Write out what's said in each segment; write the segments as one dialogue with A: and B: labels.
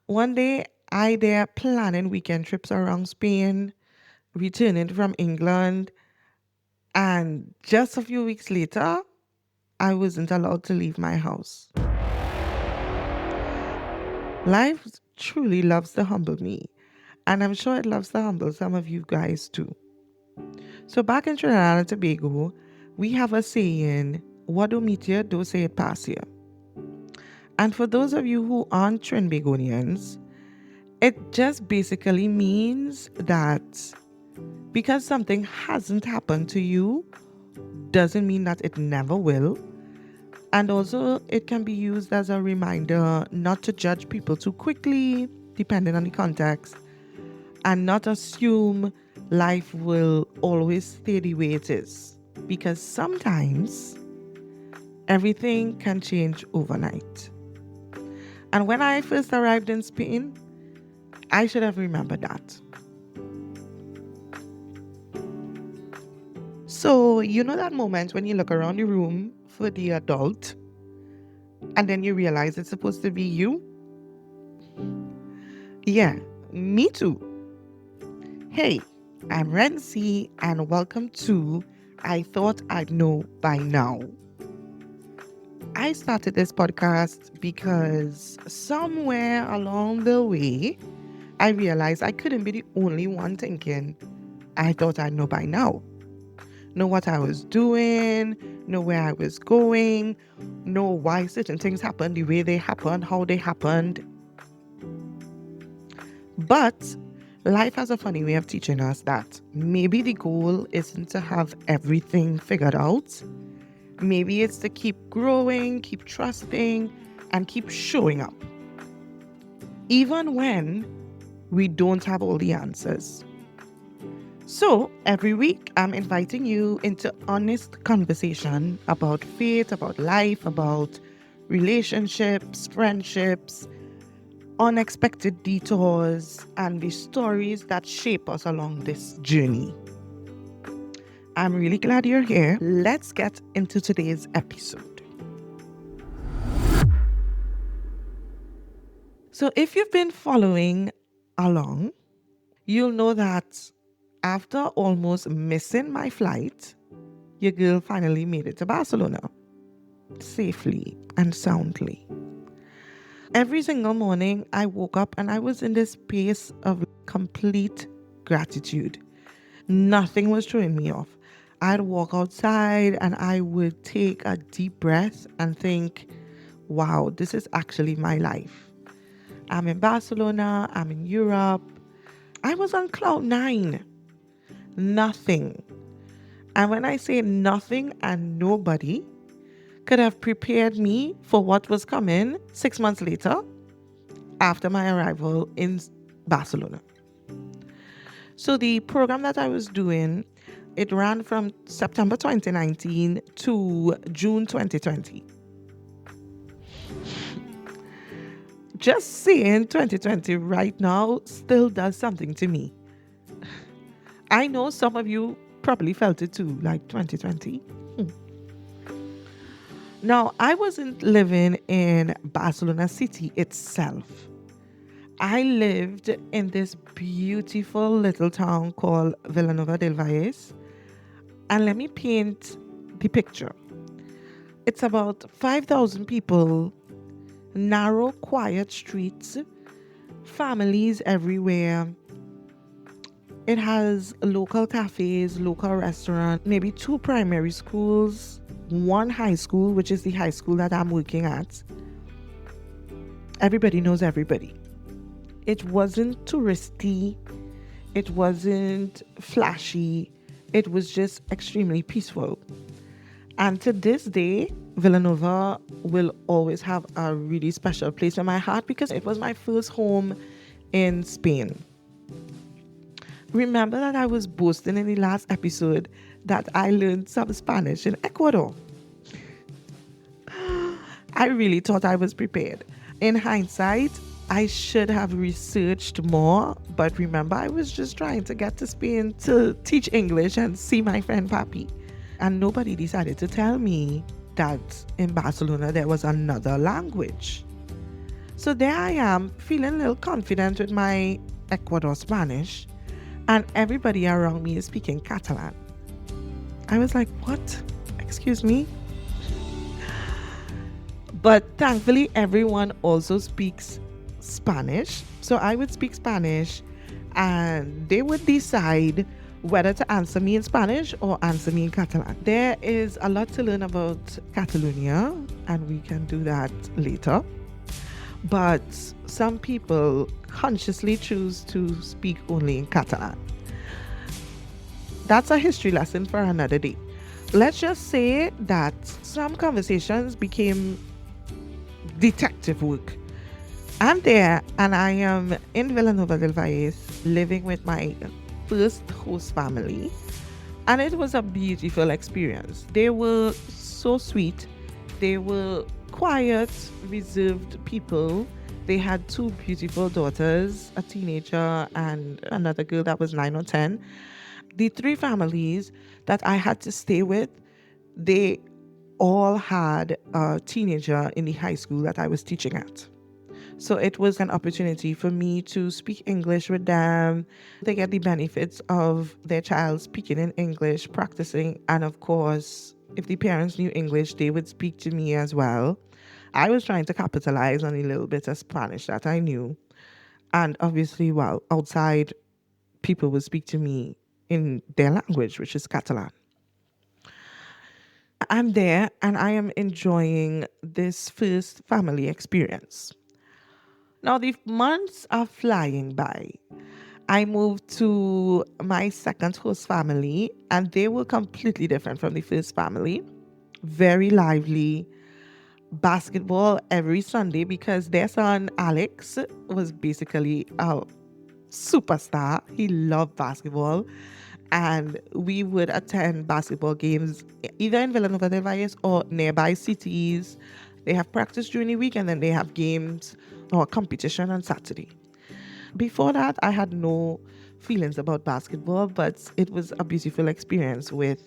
A: One day, I there planning weekend trips around Spain, returning from England, and just a few weeks later, I wasn't allowed to leave my house. Life truly loves to humble me, and I'm sure it loves to humble some of you guys too. So back in Trinidad and Tobago, we have a saying, what do meet you, don't say it pass you. And for those of you who aren't Trinbagonians, it just basically means that because something hasn't happened to you doesn't mean that it never will. And also, it can be used as a reminder not to judge people too quickly, depending on the context, and not assume life will always stay the way it is. Because sometimes everything can change overnight. And when I first arrived in Spain, I should have remembered that. So, you know that moment when you look around the room for the adult and then you realize it's supposed to be you? Yeah, me too. Hey, I'm Rency and welcome to I Thought I'd Know by Now. I started this podcast because somewhere along the way, I realized I couldn't be the only one thinking I thought I'd know by now. Know what I was doing, know where I was going, know why certain things happened the way they happened, how they happened. But life has a funny way of teaching us that maybe the goal isn't to have everything figured out. Maybe it's to keep growing, keep trusting, and keep showing up. Even when we don't have all the answers. So every week, I'm inviting you into honest conversation about faith, about life, about relationships, friendships, unexpected detours, and the stories that shape us along this journey. I'm really glad you're here. Let's get into today's episode. So if you've been following along, you'll know that after almost missing my flight, your girl finally made it to Barcelona safely and soundly. Every single morning, I woke up and I was in this space of complete gratitude. Nothing was throwing me off. I'd walk outside and I would take a deep breath and think, wow, this is actually my life. I'm in Barcelona, I'm in Europe. I was on cloud nine. Nothing. And when I say nothing and nobody could have prepared me for what was coming 6 months later after my arrival in Barcelona. So the program that I was doing, it ran from September 2019 to June 2020. Just saying 2020 right now still does something to me. I know some of you probably felt it too, like 2020. Now, I wasn't living in Barcelona city itself. I lived in this beautiful little town called Vilanova del Valles. And let me paint the picture. It's about 5,000 people, narrow, quiet streets, families everywhere. It has local cafes, local restaurants, maybe 2 primary schools, 1 high school, which is the high school that I'm working at. Everybody knows everybody. It wasn't touristy. It wasn't flashy. It was just extremely peaceful. And to this day, Villanova will always have a really special place in my heart because it was my first home in Spain. Remember that I was boasting in the last episode that I learned some Spanish in Ecuador. I really thought I was prepared. In hindsight, I should have researched more, but remember, I was just trying to get to Spain to teach English and see my friend Papi. And nobody decided to tell me that in Barcelona there was another language. So there I am, feeling a little confident with my Ecuador Spanish, and everybody around me is speaking Catalan. I was like, what? Excuse me? But thankfully, everyone also speaks Spanish. So I would speak Spanish, and they would decide whether to answer me in Spanish or answer me in Catalan. There is a lot to learn about Catalonia, and we can do that later. But some people consciously choose to speak only in Catalan. That's a history lesson for another day. Let's just say that some conversations became detective work. I'm there and I am in Villanova del Valles living with my first host family, and it was a beautiful experience. They were so sweet. They were quiet, reserved people. They had two beautiful daughters, a teenager and another girl that was 9 or 10. The three families that I had to stay with, they all had a teenager in the high school that I was teaching at. So it was an opportunity for me to speak English with them. They get the benefits of their child speaking in English, practicing, and of course, if the parents knew English, they would speak to me as well. I was trying to capitalize on a little bit of Spanish that I knew. And obviously, well, outside, people would speak to me in their language, which is Catalan. I'm there and I am enjoying this first family experience. Now, the months are flying by. I moved to my second host family, and they were completely different from the first family. Very lively, basketball every Sunday because their son Alex was basically a superstar. He loved basketball, and we would attend basketball games either in Villanova del Valles or nearby cities. They have practice during the week and then they have games or competition on Saturday. Before that, I had no feelings about basketball, but it was a beautiful experience with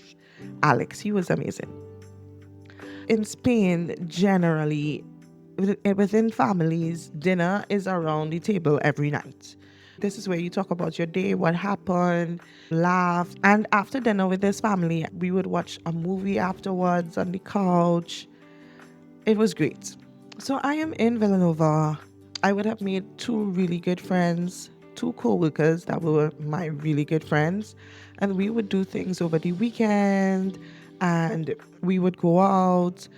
A: Alex. He was amazing. In Spain, generally, within families, dinner is around the table every night. This is where you talk about your day, what happened, laugh. And after dinner with this family, we would watch a movie afterwards on the couch. It was great. So I am in Villanova. I would have made two really good friends, two co-workers that were my really good friends. And we would do things over the weekend and we would go out.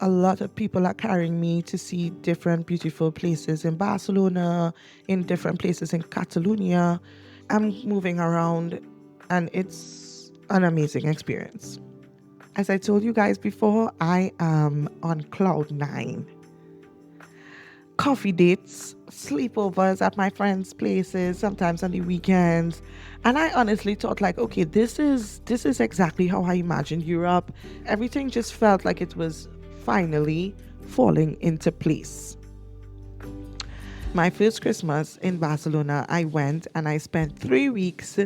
A: A lot of people are carrying me to see different beautiful places in Barcelona, in different places in Catalonia. I'm moving around and it's an amazing experience. As I told you guys before, I am on cloud 9. Coffee dates, sleepovers at my friends' places, sometimes on the weekends. And I honestly thought like, okay, this is exactly how I imagined Europe. Everything just felt like it was finally falling into place. My first Christmas in Barcelona, I went and I spent 3 weeks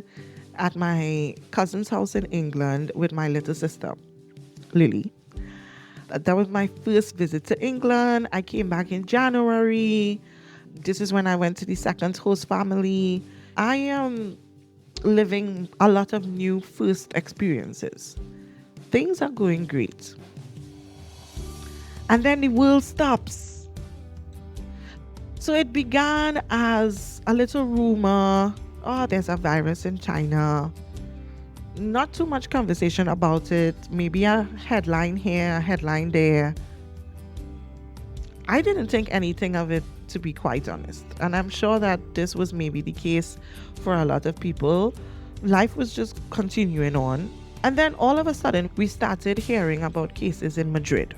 A: at my cousin's house in England with my little sister, Lily. That was my first visit to England. I came back in January. This is when I went to the second host family. I am living a lot of new first experiences. Things are going great. And then the world stops. So it began as a little rumor. Oh, there's a virus in China. Not too much conversation about it. Maybe a headline here, a headline there. I didn't think anything of it, to be quite honest. And I'm sure that this was maybe the case for a lot of people. Life was just continuing on. And then all of a sudden, we started hearing about cases in Madrid.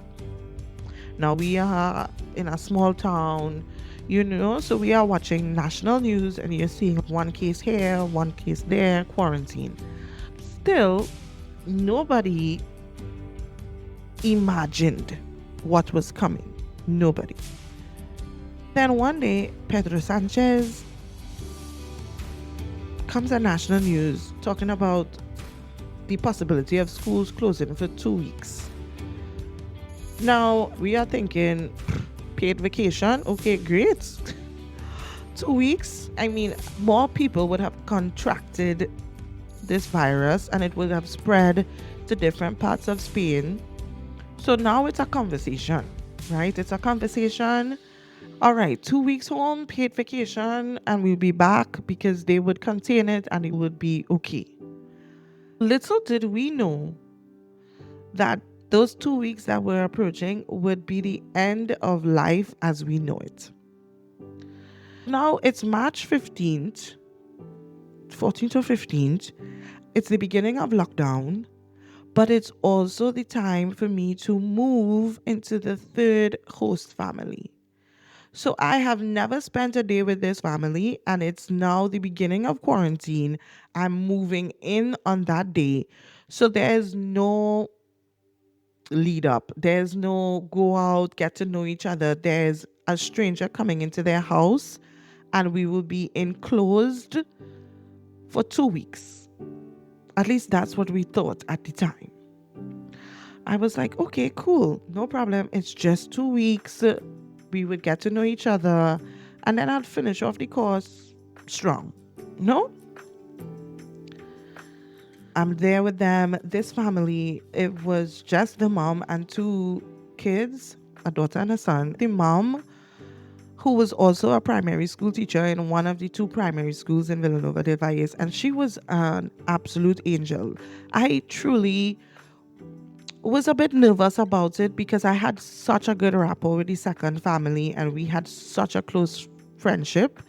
A: Now we are in a small town, so we are watching national news and you're seeing one case here, one case there, quarantine. Still, nobody imagined what was coming. Nobody. Then one day, Pedro Sanchez comes on national news talking about the possibility of schools closing for 2 weeks. Now, we are thinking, paid vacation. Okay, great. 2 weeks. I mean, more people would have contracted this virus and it would have spread to different parts of Spain. So now it's a conversation, right? It's a conversation. All right, 2 weeks home, paid vacation, and we'll be back because they would contain it and it would be okay. Little did we know that those 2 weeks that we're approaching would be the end of life as we know it. Now it's March 15th, 14th or 15th. It's the beginning of lockdown, but it's also the time for me to move into the third host family. So I have never spent a day with this family, and it's now the beginning of quarantine. I'm moving in on that day. So there's no lead up, there's no go out, get to know each other. There's a stranger coming into their house, and we will be enclosed for 2 weeks. At least that's what we thought at the time. I was like, okay, cool, no problem. It's just 2 weeks. We would get to know each other, and then I'd finish off the course strong. No? I'm there with them. This family, it was just the mom and two kids, a daughter and a son. The mom, who was also a primary school teacher in one of the two primary schools in Villanova del Valle, and she was an absolute angel. I truly was a bit nervous about it because I had such a good rapport with the second family and we had such a close friendship.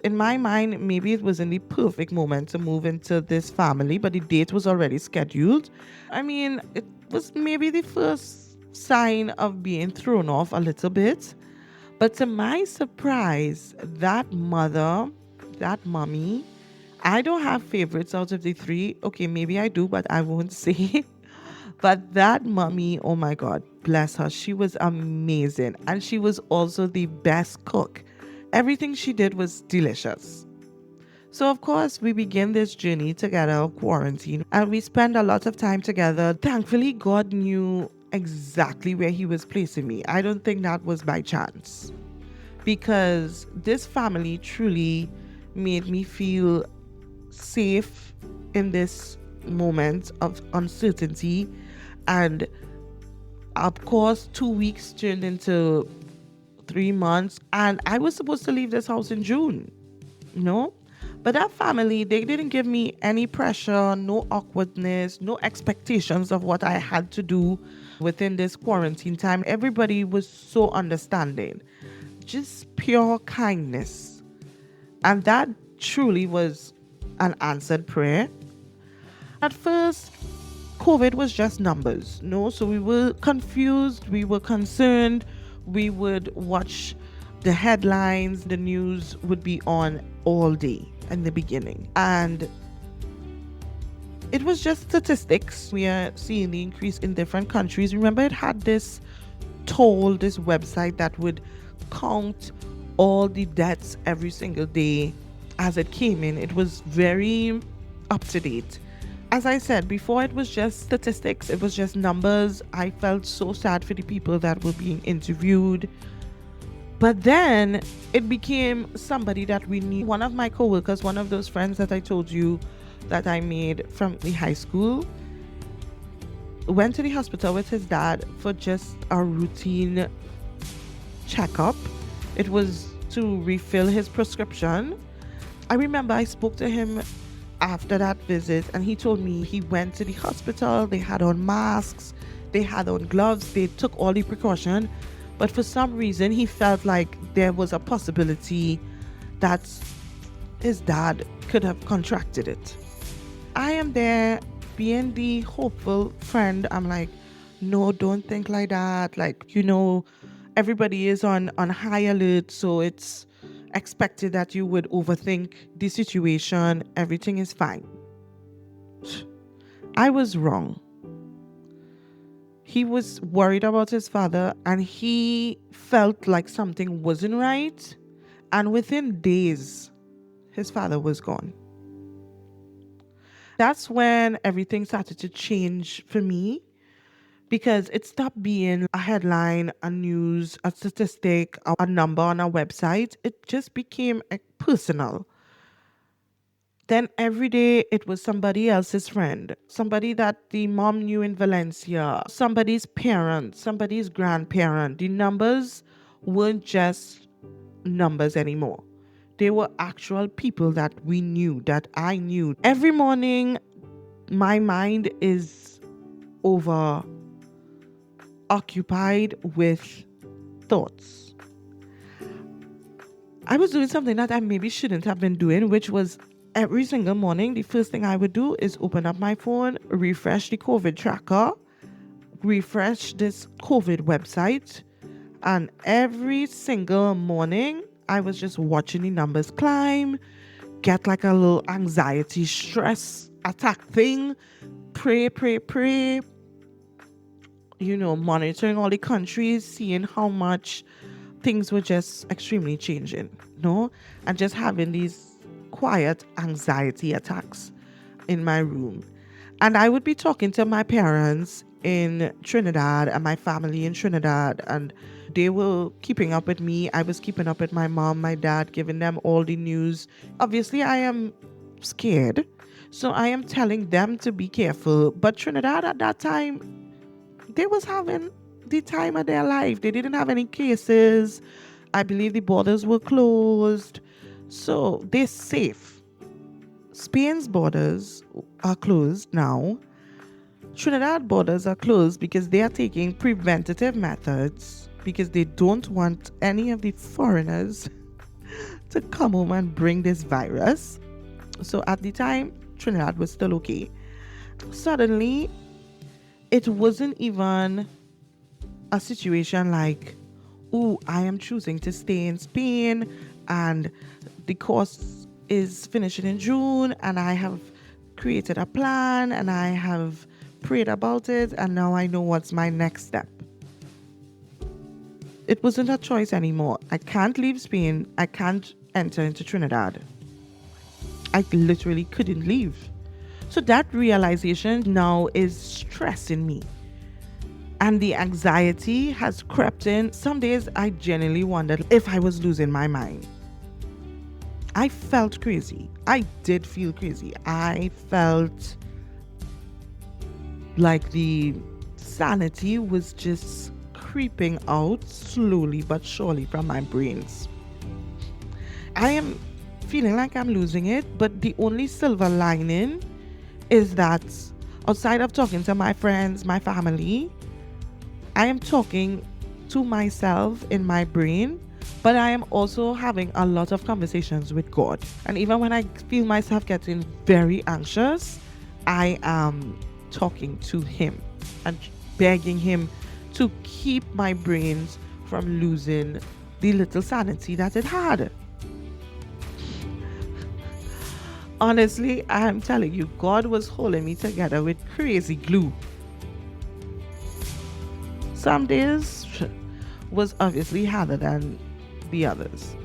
A: In my mind, maybe it wasn't the perfect moment to move into this family, but the date was already scheduled. I mean, it was maybe the first sign of being thrown off a little bit. But to my surprise, that mother, that mommy, I don't have favorites out of the three. Okay, maybe I do, but I won't say. But that mommy, oh my God, bless her. She was amazing. And she was also the best cook. Everything she did was delicious. So, of course, we begin this journey together of quarantine and we spend a lot of time together. Thankfully, God knew exactly where He was placing me. I don't think that was by chance because this family truly made me feel safe in this moment of uncertainty. And of course, 2 weeks turned into 3 months, and I was supposed to leave this house in June, But that family, they didn't give me any pressure, no awkwardness, no expectations of what I had to do within this quarantine time. Everybody was so understanding, just pure kindness. And that truly was an answered prayer. At first, COVID was just numbers, so we were confused, we were concerned, we would watch the headlines, the news would be on all day in the beginning. And it was just statistics. We are seeing the increase in different countries. Remember, it had this toll, this website that would count all the deaths every single day as it came in. It was very up to date. As I said before, it was just statistics. It was just numbers. I felt so sad for the people that were being interviewed. But then it became somebody that we knew. One of my coworkers, one of those friends that I told you that I made from the high school, went to the hospital with his dad for just a routine checkup. It was to refill his prescription. I remember I spoke to him after that visit and he told me he went to the hospital. They had on masks, they had on gloves, they took all the precaution, but for some reason he felt like there was a possibility that his dad could have contracted it. I am there being the hopeful friend. I'm like, no, don't think like that. Everybody is on high alert, so it's expected that you would overthink the situation. Everything is fine. I was wrong. He was worried about his father and he felt like something wasn't right. And within days, his father was gone. That's when everything started to change for me because it stopped being a headline, a news, a statistic, a number on a website. It just became personal. Then every day it was somebody else's friend, somebody that the mom knew in Valencia, somebody's parent, somebody's grandparent. The numbers weren't just numbers anymore. They were actual people that we knew, that I knew. Every morning, my mind is over occupied with thoughts. I was doing something that I maybe shouldn't have been doing, which was every single morning, the first thing I would do is open up my phone, refresh the COVID tracker, refresh this COVID website, and every single morning, I was just watching the numbers climb, get like a little anxiety, stress attack thing, pray, pray, pray, monitoring all the countries, seeing how much things were just extremely changing, and just having these quiet anxiety attacks in my room. And I would be talking to my parents in Trinidad and my family in Trinidad, and they were keeping up with me. I was keeping up with my mom, my dad, giving them all the news. Obviously, I am scared, so I am telling them to be careful. But Trinidad at that time, they was having the time of their life. They didn't have any cases. I believe the borders were closed. So they're safe. Spain's borders are closed now. Trinidad borders are closed because they are taking preventative methods because they don't want any of the foreigners to come home and bring this virus. So at the time, Trinidad was still okay. Suddenly, it wasn't even a situation like, oh, I am choosing to stay in Spain and the course is finishing in June and I have created a plan and I have prayed about it and now I know what's my next step. It wasn't a choice anymore. I can't leave Spain. I can't enter into Trinidad. I literally couldn't leave. So that realization now is stressing me. And the anxiety has crept in. Some days I genuinely wondered if I was losing my mind. I felt crazy. I did feel crazy. I felt like the sanity was just creeping out slowly but surely from my brains. I am feeling like I'm losing it, but the only silver lining is that outside of talking to my friends, my family, I am talking to myself in my brain, but I am also having a lot of conversations with God. And even when I feel myself getting very anxious, I am talking to Him and begging Him to keep my brains from losing the little sanity that it had. Honestly, I am telling you, God was holding me together with crazy glue. Some days was obviously harder than the others,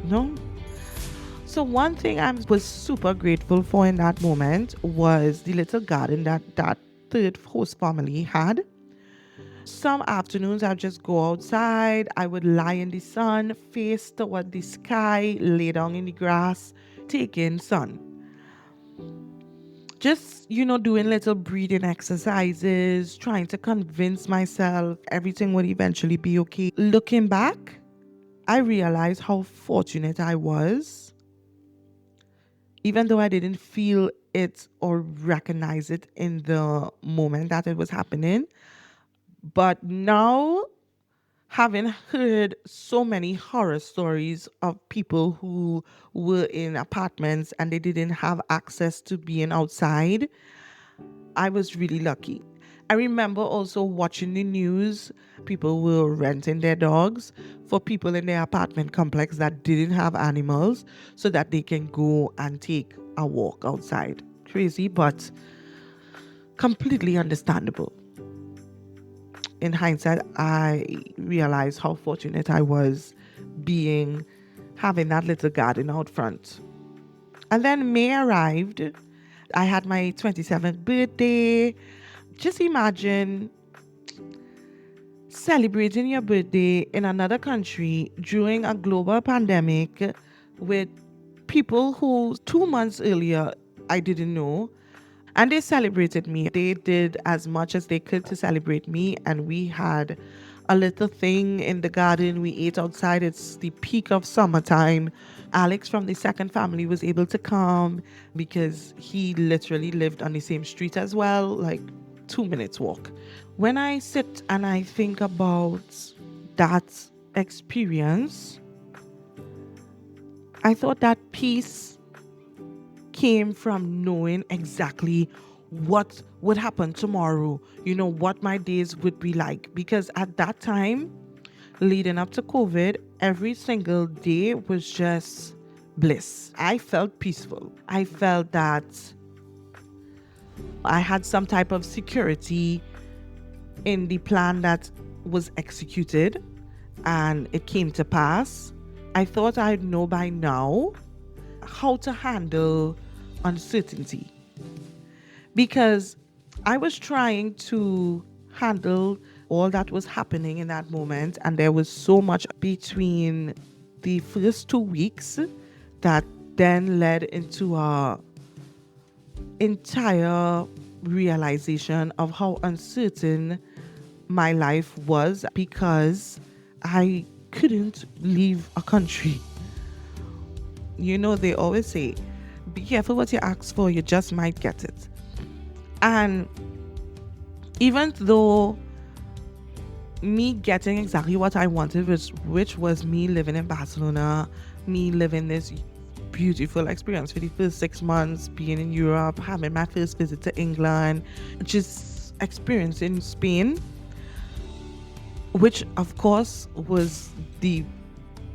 A: So one thing I was super grateful for in that moment was the little garden that third host family had. Some afternoons I'd just go outside, I would lie in the sun, face toward the sky, lay down in the grass, take in sun. Just, doing little breathing exercises, trying to convince myself everything would eventually be okay. Looking back, I realized how fortunate I was, even though I didn't feel it or recognize it in the moment that it was happening. But now, having heard so many horror stories of people who were in apartments and they didn't have access to being outside, I was really lucky. I remember also watching the news. People were renting their dogs for people in their apartment complex that didn't have animals so that they can go and take a walk outside. Crazy, but completely understandable. In hindsight, I realized how fortunate I was having that little garden out front. And then May arrived. I had my 27th birthday. Just imagine celebrating your birthday in another country during a global pandemic with people who 2 months earlier I didn't know, and they celebrated me. They did as much as they could to celebrate me, and we had a little thing in the garden. We ate outside. It's the peak of summertime. Alex from the second family was able to come because he literally lived on the same street as well, like 2 minutes walk. When I sit and I think about that experience, I thought that peace came from knowing exactly what would happen tomorrow, what my days would be like. Because at that time, leading up to COVID, every single day was just bliss. I felt peaceful. I felt that I had some type of security in the plan that was executed and it came to pass. I thought I'd know by now how to handle uncertainty, because I was trying to handle all that was happening in that moment, and there was so much between the first 2 weeks that then led into a entire realization of how uncertain my life was, because I couldn't leave a country. They always say, be careful what you ask for, you just might get it. And even though me getting exactly what I wanted, which was me living in Barcelona, me living this beautiful experience for the first 6 months, being in Europe, having my first visit to England, just experiencing Spain, which of course was the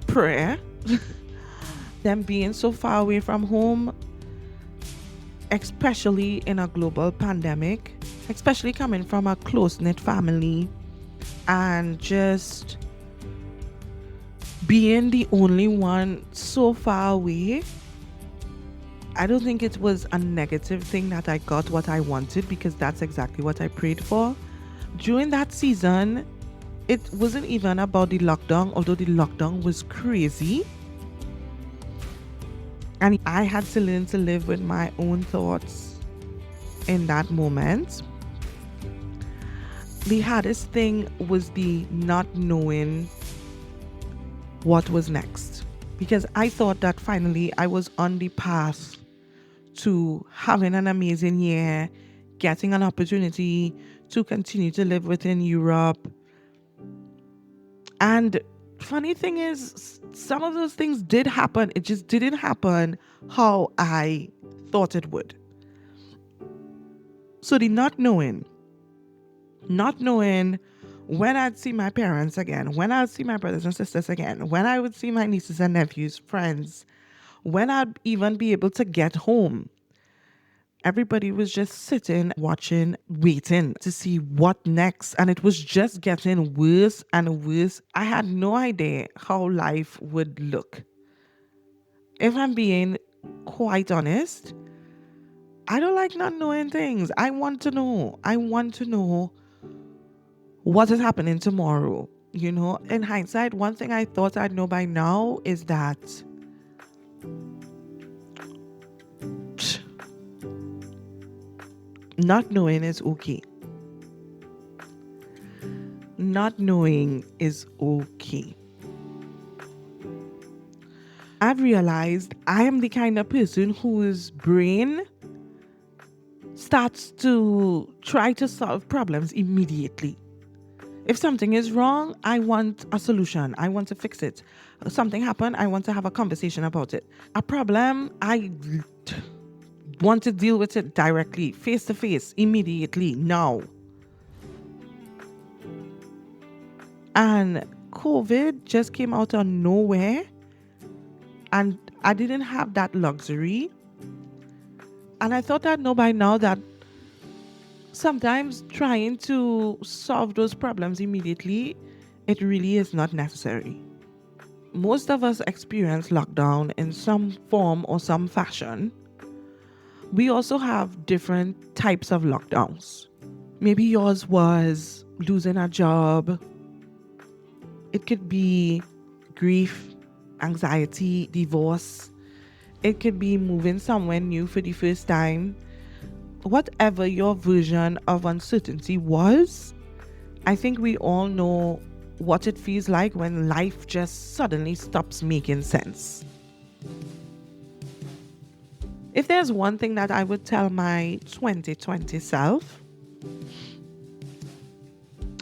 A: prayer. Them being so far away from home, especially in a global pandemic, especially coming from a close-knit family, and just being the only one so far away, I don't think it was a negative thing that I got what I wanted, because that's exactly what I prayed for. During that season, it wasn't even about the lockdown, although the lockdown was crazy. And I had to learn to live with my own thoughts in that moment. The hardest thing was the not knowing what was next, because I thought that finally I was on the path to having an amazing year, getting an opportunity to continue to live within Europe. And funny thing is, some of those things did happen. It just didn't happen how I thought it would. So the not knowing when I'd see my parents again, when I'd see my brothers and sisters again, when I would see my nieces and nephews, friends, when I'd even be able to get home. Everybody was just sitting, watching, waiting to see what next. And it was just getting worse and worse. I had no idea how life would look. If I'm being quite honest, I don't like not knowing things. I want to know. I want to know what is happening tomorrow. In hindsight, one thing I thought I'd know by now is that not knowing is okay. Not knowing is okay. I've realized I am the kind of person whose brain starts to try to solve problems immediately. If something is wrong, I want a solution. I want to fix it. Something happened, I want to have a conversation about it. A problem, I want to deal with it directly, face to face, immediately, now. And COVID just came out of nowhere, and I didn't have that luxury. And I thought I'd know by now that sometimes trying to solve those problems immediately, it really is not necessary. Most of us experience lockdown in some form or some fashion. We also have different types of lockdowns. Maybe yours was losing a job, It could be grief, anxiety, divorce. It could be moving somewhere new for the first time. Whatever your version of uncertainty was, I think we all know what it feels like when life just suddenly stops making sense. If there's one thing that I would tell my 2020 self,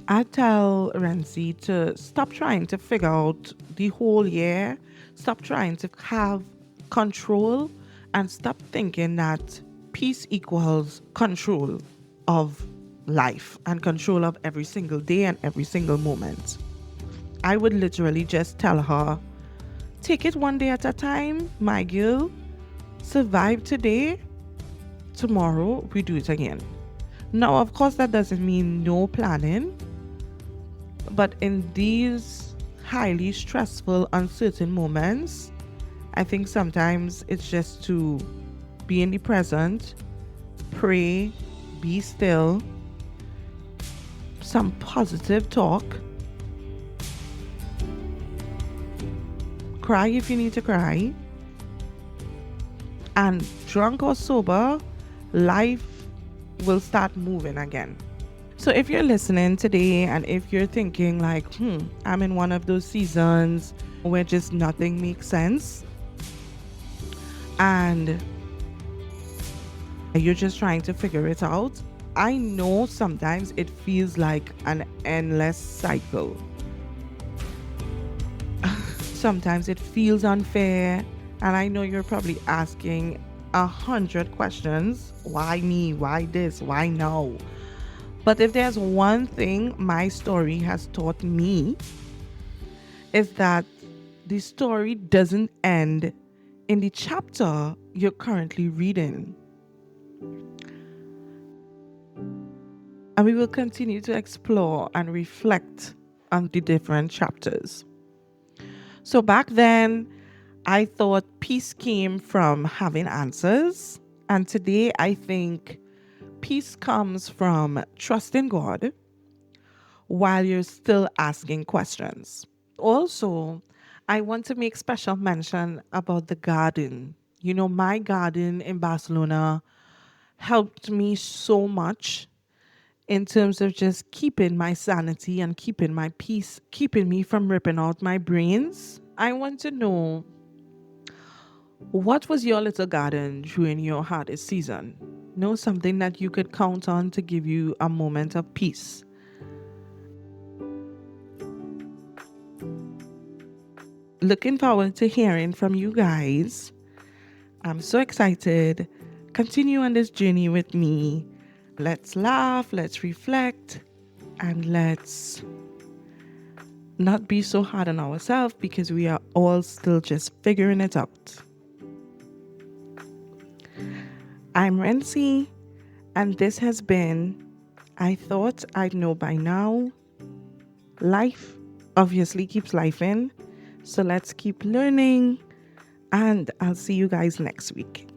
A: I'd tell Renzi to stop trying to figure out the whole year, stop trying to have control, and stop thinking that peace equals control of life and control of every single day and every single moment. I would literally just tell her, take it one day at a time, my girl. Survive today. Tomorrow, we do it again. Now, of course, that doesn't mean no planning. But in these highly stressful, uncertain moments, I think sometimes it's just to be in the present, pray, be still, some positive talk, cry if you need to cry, and drunk or sober, life will start moving again. So if you're listening today and if you're thinking like, I'm in one of those seasons where just nothing makes sense and you're just trying to figure it out, I know sometimes it feels like an endless cycle. Sometimes it feels unfair, and I know you're probably asking 100 questions. Why me? Why this? Why now? But if there's one thing my story has taught me, is that the story doesn't end in the chapter you're currently reading. And we will continue to explore and reflect on the different chapters. So back then, I thought peace came from having answers. And today I think peace comes from trusting God while you're still asking questions. Also, I want to make special mention about the garden. You know, my garden in Barcelona helped me so much in terms of just keeping my sanity and keeping my peace, keeping me from ripping out my brains. I want to know, what was your little garden during your hardest season? Know something that you could count on to give you a moment of peace. Looking forward to hearing from you guys. I'm so excited. Continue on this journey with me. Let's laugh, let's reflect, and let's not be so hard on ourselves because we are all still just figuring it out. I'm Renzi, and this has been I Thought I'd Know By Now. Life obviously keeps life in, so let's keep learning, and I'll see you guys next week.